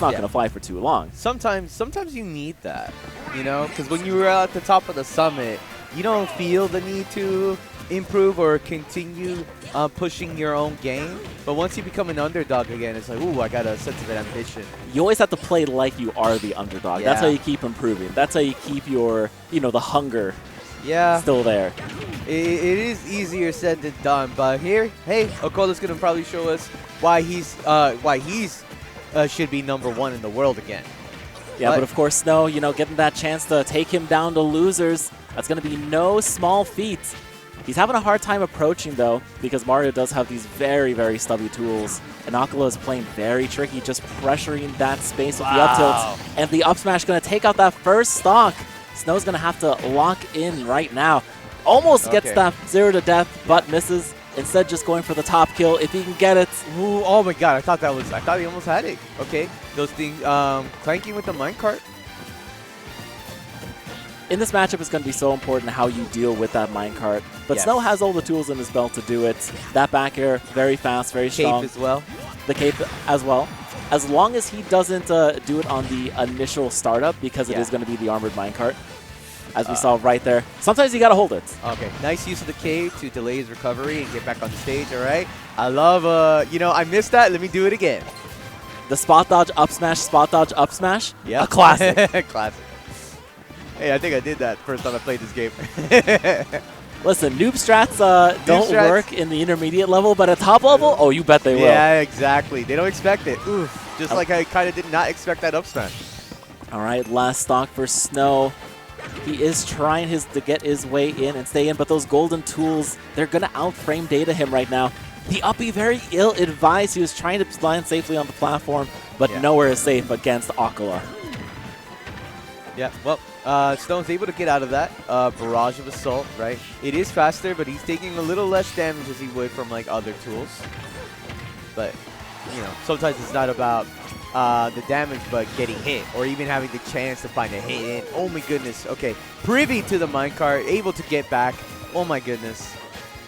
not going to fly for too long. Sometimes you need that, you know, because when you were at the top of the summit, you don't feel the need to improve or continue pushing your own game. But once you become an underdog again, it's like, ooh, I got a sense of ambition. You always have to play like you are the underdog. That's how you keep improving. That's how you keep your, the hunger still there. It is easier said than done. But here, hey, Acola's going to probably show us why he's should be #1 in the world again. Yeah, but of course, Snow, getting that chance to take him down to losers, that's going to be no small feat. He's having a hard time approaching, though, because Mario does have these very, very stubby tools. And Acola is playing very tricky, just pressuring that space with the up tilt. And the up smash going to take out that first stock. Snow's going to have to lock in right now. Almost gets that 0 to death, but misses. Instead, just going for the top kill if he can get it. Ooh, oh my god, I thought he almost had it. Okay, those things, clanking with the minecart. In this matchup, it's going to be so important how you deal with that minecart. But Snow has all the tools in his belt to do it. That back air, very fast, very strong. Cape as well. The cape as well. As long as he doesn't do it on the initial startup, because it is going to be the armored minecart, as we saw right there. Sometimes you got to hold it. Okay, nice use of the cape to delay his recovery and get back on the stage, all right? I love, I missed that. Let me do it again. The spot dodge, up smash, spot dodge, up smash. Yeah. A classic. Classic. Hey, I think I did that first time I played this game. Listen, noob strats don't work in the intermediate level, but at top level, oh, you bet they will. Yeah, exactly. They don't expect it. Oof. Just like I kind of did not expect that up smash. All right, last stock for Snow. He is trying to get his way in and stay in, but those golden tools, they're going to outframe data him right now. The uppie, very ill-advised. He was trying to land safely on the platform, but nowhere is safe against Acola. Yeah, well, Stone's able to get out of that barrage of assault, right? It is faster, but he's taking a little less damage as he would from, like, other tools. But, sometimes it's not about the damage, but getting hit, or even having the chance to find a hit in. Oh, my goodness. Okay, privy to the minecart, able to get back. Oh, my goodness.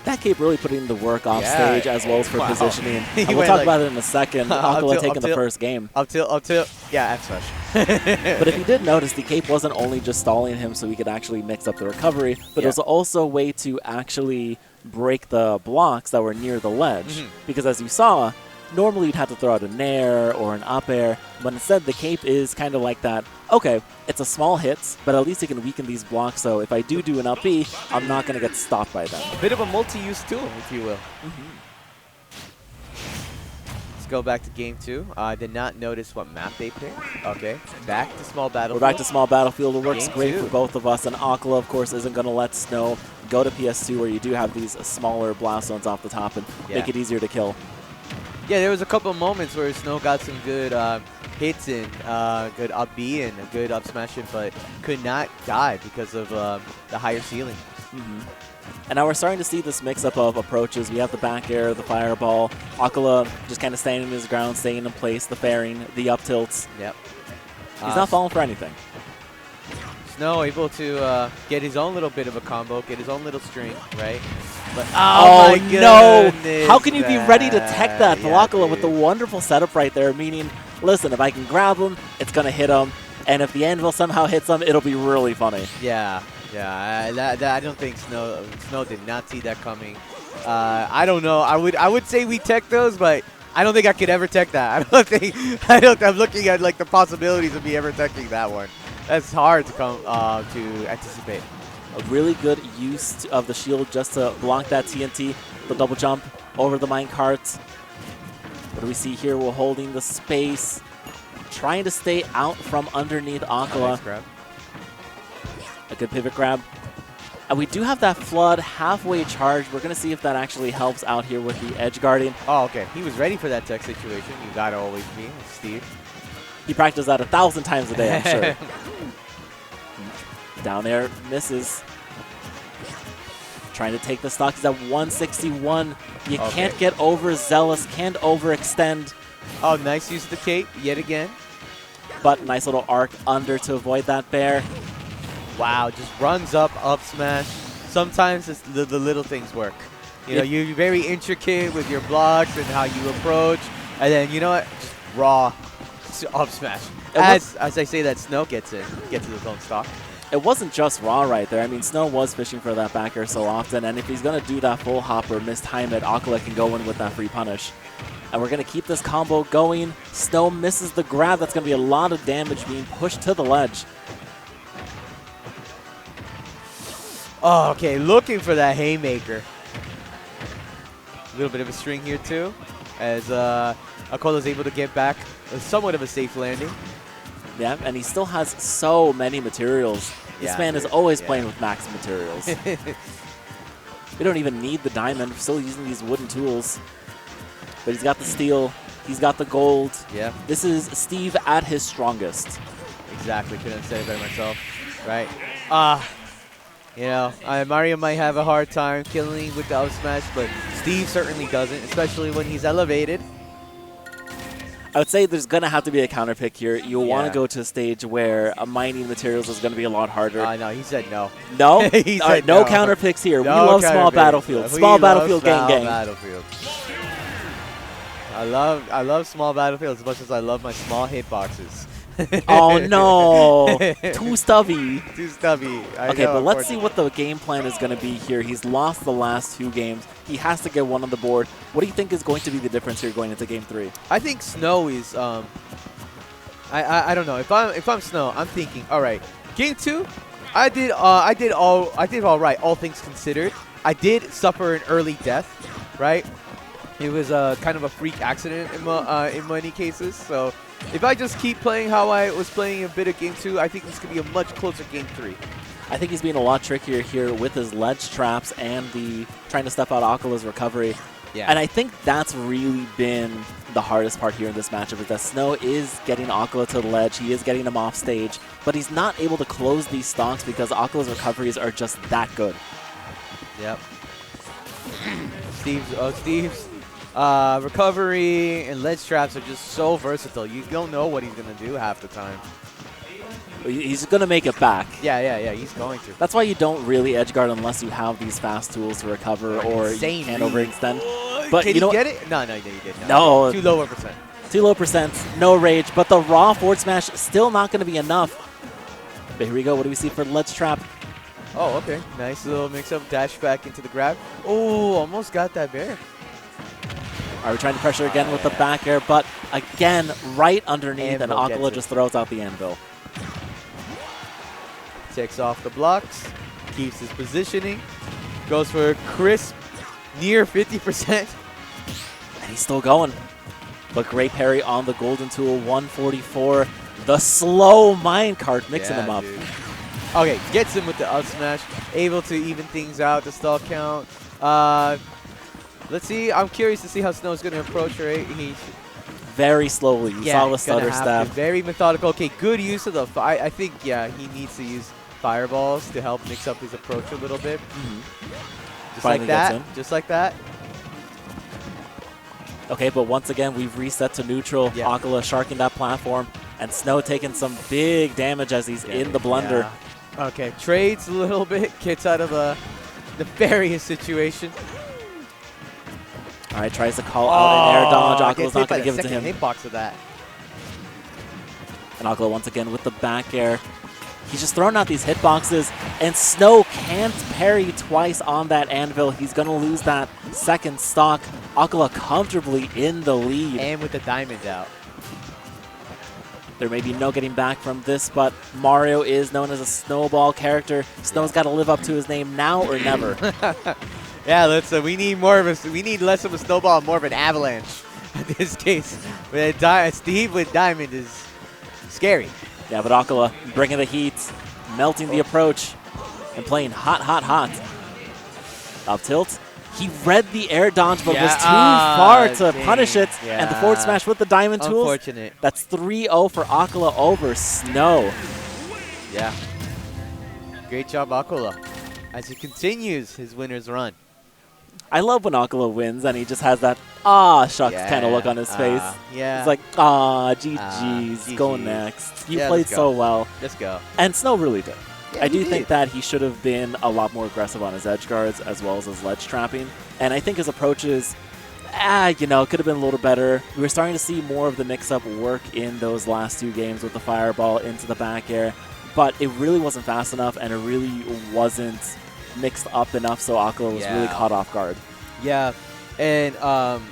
That cape really putting in the work off stage as well as for positioning. We'll talk about it in a second. Acola taking the first game. Up tilt. Yeah, F smash. But if you did notice, the cape wasn't only just stalling him so he could actually mix up the recovery, but it was also a way to actually break the blocks that were near the ledge. Because as you saw, normally you'd have to throw out a nair or an up air, but instead the cape is kind of like that. Okay, it's a small hit, but at least it can weaken these blocks, so if I do an up B, I'm not going to get stopped by them. A bit of a multi-use tool, if you will. Let's go back to game 2. I did not notice what map they picked. Okay, back to small battlefield. We're back to small battlefield. It works great for both of us, and Acola, of course, isn't going to let Snow go to PS2, where you do have these smaller blast zones off the top and make it easier to kill. Yeah, there was a couple of moments where Snow got some good hits and good up B and a good up smash, but could not die because of the higher ceiling. And now we're starting to see this mix-up of approaches. We have the back air, the fireball, Acola just kind of standing his ground, staying in place, the fairing, the up tilts. Yep. He's not falling for anything. Snow able to get his own little bit of a combo, get his own little string, right? But, oh my no! How can you be ready to tech that? Acola with the wonderful setup right there, meaning, listen, if I can grab him, it's going to hit him, and if the anvil somehow hits him, it'll be really funny. Yeah, I don't think Snow did not see that coming. I don't know. I would say we tech those, but I don't think I could ever tech that. I'm looking at like the possibilities of me ever teching that one. That's hard to come to anticipate. A really good use of the shield just to block that TNT, the double jump over the minecart. What do we see here? We're holding the space, trying to stay out from underneath Acola. Nice grab. A good pivot grab. And we do have that flood halfway charged. We're going to see if that actually helps out here with the edge guarding. Oh, okay. He was ready for that tech situation. You got to always be, Steve. He practiced that 1,000 times a day, I'm sure. Down there, misses. Trying to take the stock. He's at 161. You can't get overzealous, can't overextend. Oh, nice use of the cape yet again. But nice little arc under to avoid that bear. Wow, just runs up smash. Sometimes it's the little things work. You know, you're very intricate with your blocks and how you approach. And then, you know what? Just raw Up smash. As I say that, Snow gets his own stock. It wasn't just raw right there. I mean, Snow was fishing for that back air so often, and if he's going to do that full hop or mistime it, Acola can go in with that free punish. And we're going to keep this combo going. Snow misses the grab. That's going to be a lot of damage being pushed to the ledge. Oh, okay, looking for that haymaker. A little bit of a string here too, as Acola is able to get back somewhat of a safe landing. Yeah, and he still has so many materials. This man is always playing with max materials. We don't even need the diamond. We're still using these wooden tools. But he's got the steel. He's got the gold. Yeah. This is Steve at his strongest. Exactly. Couldn't have said it better myself. Right. You know, Mario might have a hard time killing with the up smash, but Steve certainly doesn't, especially when he's elevated. I would say there's going to have to be a counter pick here. You'll want to go to a stage where mining materials is going to be a lot harder. No, he said no. No? He said right, no counter picks here. No, we love small battlefield. Small battlefield gang gang. Battlefield. I love small battlefield as much as I love my small hitboxes. Oh no! Too stubby. Too stubby. Okay, but let's see what the game plan is going to be here. He's lost the last 2 games. He has to get one on the board. What do you think is going to be the difference here going into game 3? I think Snow is. I don't know. If I'm Snow, I'm thinking, all right, game 2, I did all right, all things considered. I did suffer an early death, right? It was kind of a freak accident in many cases. So if I just keep playing how I was playing a bit of game 2, I think this could be a much closer game 3. I think he's being a lot trickier here with his ledge traps and the trying to step out Acola's recovery. Yeah. And I think that's really been the hardest part here in this matchup is that Snow is getting Acola to the ledge. He is getting him off stage, but he's not able to close these stocks because Acola's recoveries are just that good. Yep. Steve's recovery and ledge traps are just so versatile. You don't know what he's going to do half the time. He's going to make it back. Yeah, he's going to. That's why you don't really edge guard unless you have these fast tools to recover or you can't overextend. But Can you know get it? No, you didn't. No. Too low a percent. Too low percent, no rage, but the raw forward smash still not going to be enough. But here we go. What do we see for ledge trap? Oh, okay. Nice little mix-up. Dash back into the grab. Oh, almost got that bear. All right, we're trying to pressure again with the back air, but again, right underneath, and Acola just throws out the anvil. Takes off the blocks, keeps his positioning, goes for a crisp, near 50%. And he's still going. But great parry on the golden tool, 144. The slow minecart mixing him up. Dude. Okay, gets him with the up smash, able to even things out, the stall count. Let's see. I'm curious to see how Snow's going to approach, right? Very slowly. You saw the stutter step. Very methodical. Okay, good use of the I think, yeah, he needs to use fireballs to help mix up his approach a little bit. Just Finally like that. Just like that. Okay, but once again, we've reset to neutral. Yeah. Acola sharking that platform, and Snow taking some big damage as he's in the blender. Yeah. Okay, trades a little bit, gets out of the nefarious situation. All right, tries to call out an air dodge. Acola's not going to give it to him. Hitbox of that. And Acola once again with the back air. He's just throwing out these hitboxes, and Snow can't parry twice on that anvil. He's going to lose that second stock. Acola comfortably in the lead. And with the diamond out. There may be no getting back from this, but Mario is known as a snowball character. Snow's got to live up to his name now or never. Yeah, let's. We need less of a snowball and more of an avalanche. In this case, Steve with diamond is scary. Yeah, but Acola bringing the heat, melting the approach, and playing hot, hot, hot. Up tilt. He read the air dodge, but was too far to punish it. Yeah. And the forward smash with the diamond tools. Unfortunate. That's 3-0 for Acola over Snow. Yeah. Great job, Acola, as he continues his winner's run. I love when Acola wins and he just has that shucks kind of look on his face. Yeah. It's like, GG's, go next. You played so well. Let's go. And Snow really did. Yeah, I do think that he should have been a lot more aggressive on his edge guards as well as his ledge trapping. And I think his approaches you know, it could have been a little better. We were starting to see more of the mix-up work in those last 2 games with the fireball into the back air, but it really wasn't fast enough, and it really wasn't mixed up enough, so Acola was really caught off guard. Yeah, and on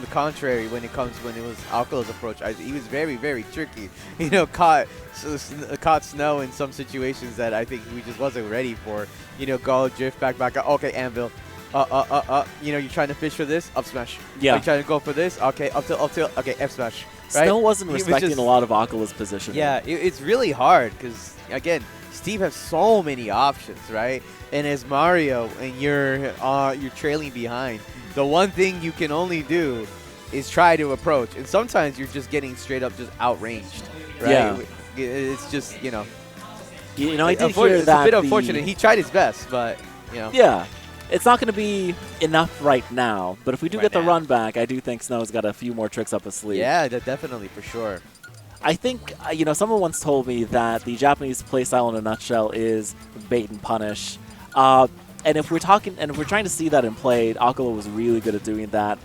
the contrary, when it was Acola's approach, he was very, very tricky. You know, caught Snow in some situations that I think he just wasn't ready for. You know, go drift back. Okay, anvil. You know, you're trying to fish for this, up smash. Yeah. You're trying to go for this, okay, up tilt, okay, F smash. Right? Snow wasn't He was respecting just- a lot of Acola's position. Yeah, it's really hard because, again, Steve has so many options, right? And as Mario and you're trailing behind, the one thing you can only do is try to approach. And sometimes you're just getting straight up just outranged, right? Yeah. It's just, you know. You know, I did hear it's that a bit unfortunate. He tried his best, but, you know. Yeah. It's not going to be enough right now, but if we do get the now. run back, I do think Snow's got a few more tricks up his sleeve. Yeah, definitely, for sure. I think, you know, someone once told me that the Japanese playstyle in a nutshell is bait and punish. And if we're trying to see that in play, Acola was really good at doing that.